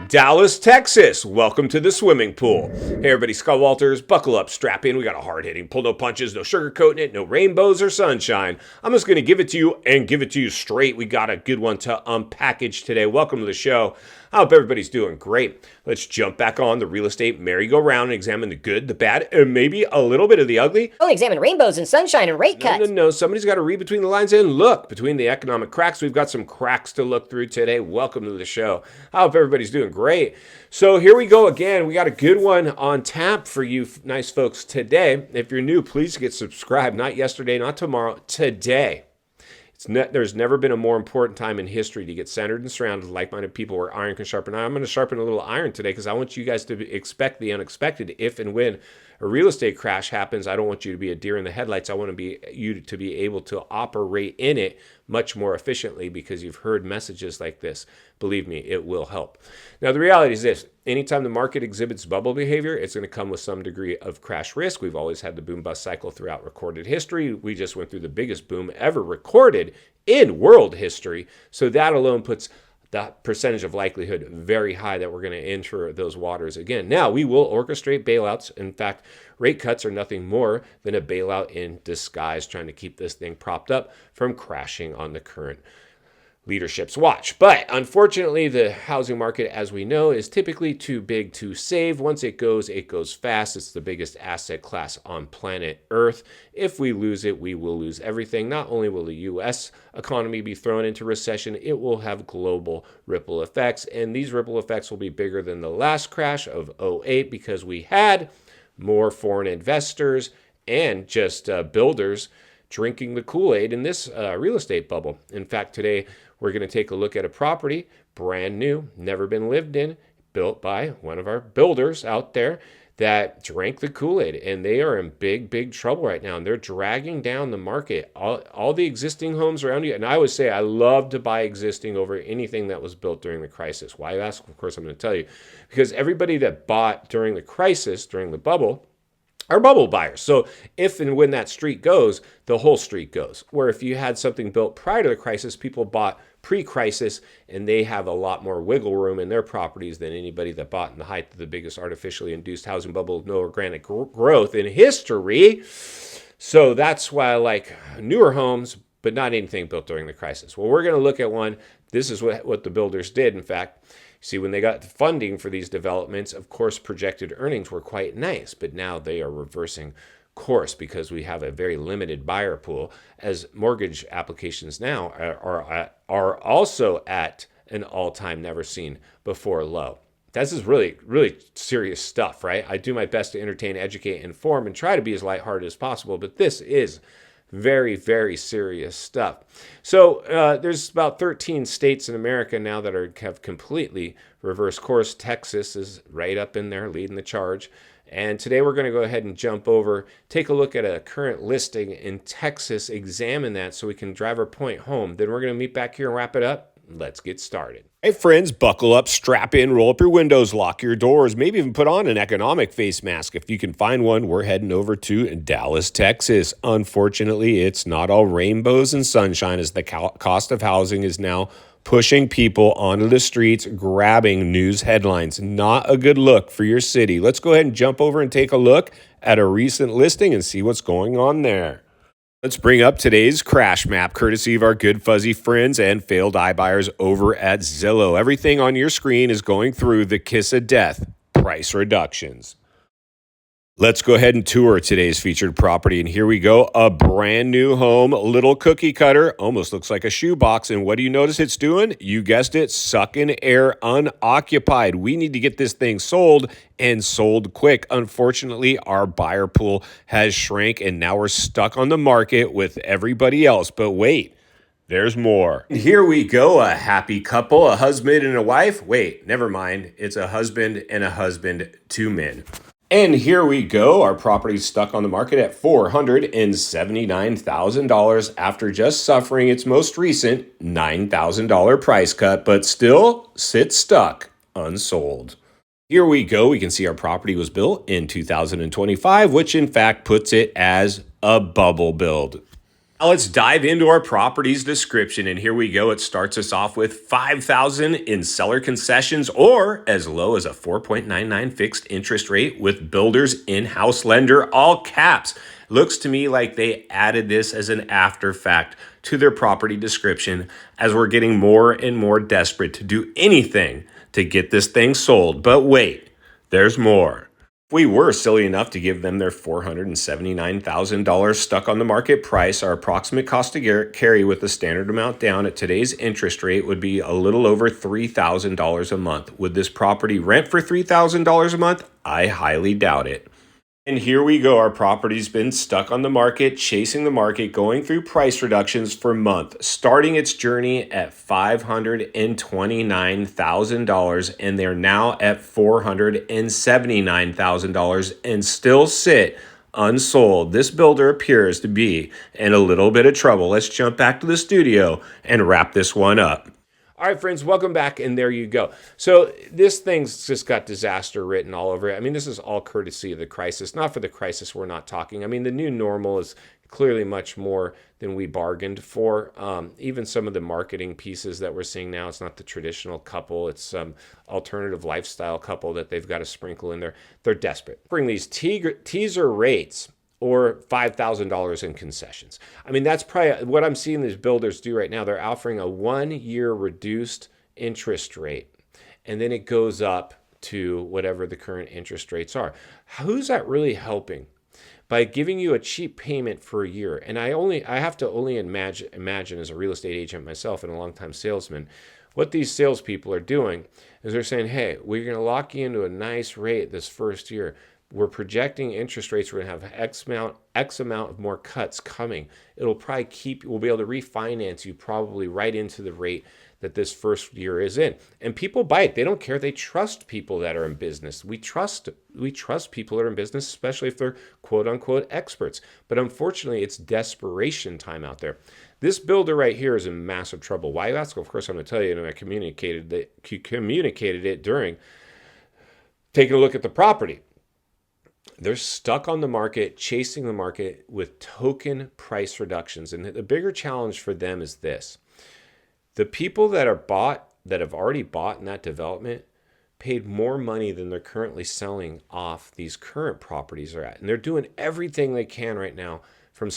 Dallas, Texas. Welcome to the swimming pool. Hey, everybody, Scott Walters. Buckle up, strap in. We got a hard-hitting pull, no punches, no sugarcoating it, no rainbows or sunshine. I'm just going to give it to you and give it to you straight. We got a good one to unpackage today. Welcome to the show. I hope everybody's doing great. Let's jump back on the real estate merry-go-round and examine the good, the bad, and maybe a little bit of the ugly. We'll examine rainbows and sunshine and rate cuts. No. Somebody's got to read between the lines and look between the economic cracks. We've got some cracks to look through today. Welcome to the show. I hope everybody's doing great. So here we go again. We got a good one on tap for you nice folks today. If you're new, please get subscribed. Not yesterday, not tomorrow, today. There's never been a more important time in history to get centered and surrounded with like-minded people where iron can sharpen iron. I'm going to sharpen a little iron today because I want you guys to expect the unexpected. If and when a real estate crash happens, I don't want you to be a deer in the headlights. I want you to be able to operate in it much more efficiently because you've heard messages like this. Believe me, it will help. Now, the reality is this. Anytime the market exhibits bubble behavior, it's going to come with some degree of crash risk. We've always had the boom-bust cycle throughout recorded history. We just went through the biggest boom ever recorded in world history. So that alone puts that percentage of likelihood very high that we're going to enter those waters again. Now, we will orchestrate bailouts. In fact, rate cuts are nothing more than a bailout in disguise, trying to keep this thing propped up from crashing on the current leadership's watch. But unfortunately, the housing market, as we know, is typically too big to save. Once it goes fast. It's the biggest asset class on planet Earth. If we lose it, we will lose everything. Not only will the U.S. economy be thrown into recession, it will have global ripple effects. And these ripple effects will be bigger than the last crash of '08 because we had more foreign investors and just builders drinking the Kool-Aid in this real estate bubble. In fact, today we're going to take a look at a property, brand new, never been lived in, built by one of our builders out there that drank the Kool-Aid, and they are in big trouble right now, and they're dragging down the market. All the existing homes around you, and I always say I love to buy existing over anything that was built during the crisis. Why you ask? Of course, I'm going to tell you. Because everybody that bought during the crisis, during the bubble, are bubble buyers. So if and when that streak goes, the whole streak goes. Where if you had something built prior to the crisis, people bought pre-crisis, and they have a lot more wiggle room in their properties than anybody that bought in the height of the biggest artificially induced housing bubble with no organic growth in history. So that's why I like newer homes, but not anything built during the crisis. Well, we're going to look at one. This is what the builders did, in fact. See, when they got the funding for these developments, of course, projected earnings were quite nice, but now they are reversing course because we have a very limited buyer pool, as mortgage applications now are also at an all-time never seen before low. This is really serious stuff, right? I do my best to entertain, educate, inform, and try to be as lighthearted as possible, but this is very serious stuff. So there's about 13 states in America now that have completely reversed course. Texas is right up in there leading the charge. And today we're going to go ahead and jump over, take a look at a current listing in Texas, examine that so we can drive our point home. Then we're going to meet back here and wrap it up. Let's get started. Hey friends, buckle up, strap in, roll up your windows, lock your doors, maybe even put on an economic face mask. If you can find one, we're heading over to Dallas, Texas. Unfortunately, it's not all rainbows and sunshine as the cost of housing is now pushing people onto the streets, grabbing news headlines. Not a good look for your city. Let's go ahead and jump over and take a look at a recent listing and see what's going on there. Let's bring up today's crash map, courtesy of our good fuzzy friends and failed iBuyers over at Zillow. Everything on your screen is going through the kiss of death, price reductions. Let's go ahead and tour today's featured property. And here we go, a brand new home, little cookie cutter, almost looks like a shoebox. And what do you notice it's doing? You guessed it, sucking air unoccupied. We need to get this thing sold and sold quick. Unfortunately, our buyer pool has shrank and now we're stuck on the market with everybody else. But wait, there's more. Here we go, a happy couple, a husband and a wife. Wait, never mind. It's a husband and a husband, two men. And here we go. Our property's stuck on the market at $479,000 after just suffering its most recent $9,000 price cut, but still sits stuck unsold. Here we go. We can see our property was built in 2025, which in fact puts it as a bubble build. Now let's dive into our property's description, and here we go. It starts us off with $5,000 in seller concessions, or as low as a 4.99 fixed interest rate with builder's in-house lender, all caps. Looks to me like they added this as an after fact to their property description, as we're getting more and more desperate to do anything to get this thing sold. But wait, there's more. We were silly enough to give them their $479,000 stuck on the market price. Our approximate cost to carry with the standard amount down at today's interest rate would be a little over $3,000 a month. Would this property rent for $3,000 a month? I highly doubt it. And here we go. Our property's been stuck on the market, chasing the market, going through price reductions for months, starting its journey at $529,000, and they're now at $479,000 and still sit unsold. This builder appears to be in a little bit of trouble. Let's jump back to the studio and wrap this one up. All right, friends, welcome back, and there you go. So this thing's just got disaster written all over it. I mean, this is all courtesy of the crisis. Not for the crisis, we're not talking. I mean, the new normal is clearly much more than we bargained for. Even some of the marketing pieces that we're seeing now, it's not the traditional couple. It's some alternative lifestyle couple that they've got to sprinkle in there. They're desperate. Bring these teaser rates or $5,000 in concessions. I mean, that's probably what I'm seeing these builders do right now. They're offering a 1-year reduced interest rate, and then it goes up to whatever the current interest rates are. Who's that really helping? By giving you a cheap payment for a year. And I have to only imagine as a real estate agent myself and a longtime salesman, what these salespeople are doing is they're saying, hey, we're going to lock you into a nice rate this first year. We're projecting interest rates. We're going to have X amount of more cuts coming. It'll probably we'll be able to refinance you probably right into the rate that this first year is in. And people buy it. They don't care. They trust people that are in business. We trust people that are in business, especially if they're quote unquote experts. But unfortunately, it's desperation time out there. This builder right here is in massive trouble. Why you ask? Of course, I'm going to tell you, and I communicated it during taking a look at the property. They're stuck on the market, chasing the market with token price reductions. And the bigger challenge for them is this. The people that have already bought in that development paid more money than they're currently selling off these current properties are at. And they're doing everything they can right now from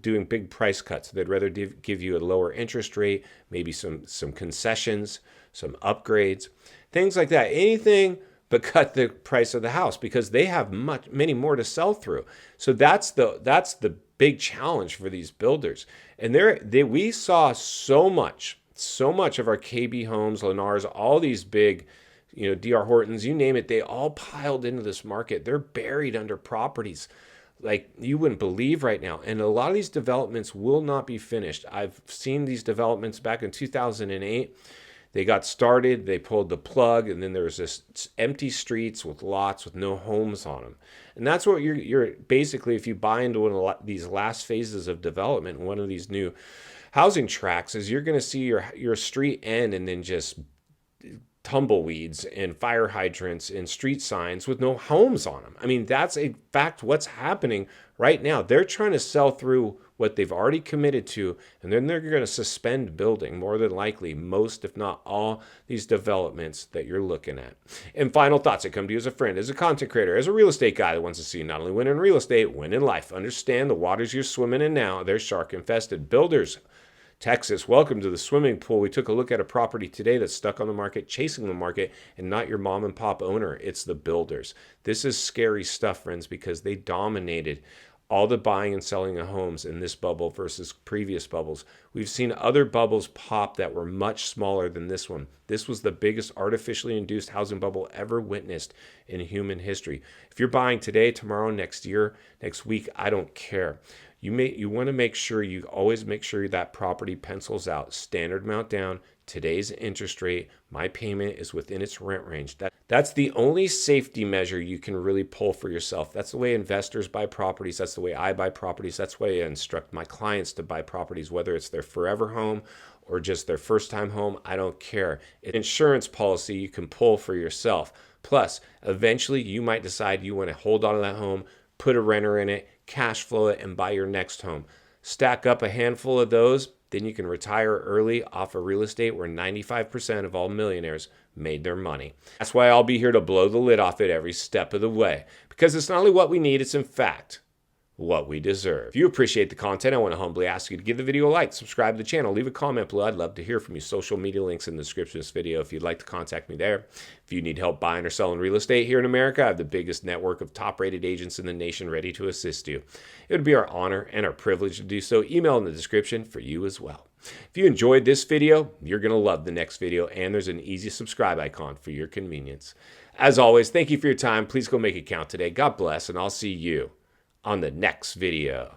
doing big price cuts. They'd rather give you a lower interest rate, maybe some concessions, some upgrades, things like that. Anything but cut the price of the house because they have many more to sell through. So that's the big challenge for these builders. And we saw so much of our KB Homes, Lennars, all these big, DR Hortons, you name it, they all piled into this market. They're buried under properties like you wouldn't believe right now. And a lot of these developments will not be finished. I've seen these developments back in 2008. They got started, they pulled the plug, and then there was this empty streets with lots with no homes on them. And that's what you're basically, if you buy into one of these last phases of development, one of these new housing tracts, is you're going to see your street end and then just tumbleweeds and fire hydrants and street signs with no homes on them. I mean, that's in fact what's happening right now. They're trying to sell through what they've already committed to, and then they're going to suspend building, more than likely, most, if not all, these developments that you're looking at. And final thoughts that come to you as a friend, as a content creator, as a real estate guy that wants to see you not only win in real estate, win in life. Understand the waters you're swimming in now, they're shark infested. Builders, Texas, welcome to the swimming pool. We took a look at a property today that's stuck on the market, chasing the market, and not your mom and pop owner. It's the builders. This is scary stuff, friends, because they dominated all the buying and selling of homes in this bubble versus previous bubbles. We've seen other bubbles pop that were much smaller than this one. This was the biggest artificially induced housing bubble ever witnessed in human history. If you're buying today, tomorrow, next year, next week, I don't care. You want to make sure you always make sure that property pencils out. Standard amount down, today's interest rate, my payment is within its rent range. That's the only safety measure you can really pull for yourself. That's the way investors buy properties. That's the way I buy properties. That's the way I instruct my clients to buy properties, whether it's their forever home or just their first time home. I don't care. It's an insurance policy you can pull for yourself. Plus, eventually you might decide you want to hold on to that home, put a renter in it, cash flow it, and buy your next home. Stack up a handful of those, then you can retire early off of real estate where 95% of all millionaires made their money. That's why I'll be here to blow the lid off it every step of the way. Because it's not only what we need, it's in fact what we deserve. If you appreciate the content, I want to humbly ask you to give the video a like, subscribe to the channel, leave a comment below. I'd love to hear from you. Social media links in the description of this video if you'd like to contact me there. If you need help buying or selling real estate here in America, I have the biggest network of top-rated agents in the nation ready to assist you. It would be our honor and our privilege to do so. Email in the description for you as well. If you enjoyed this video, you're going to love the next video, and there's an easy subscribe icon for your convenience. As always, thank you for your time. Please go make it count today. God bless, and I'll see you on the next video.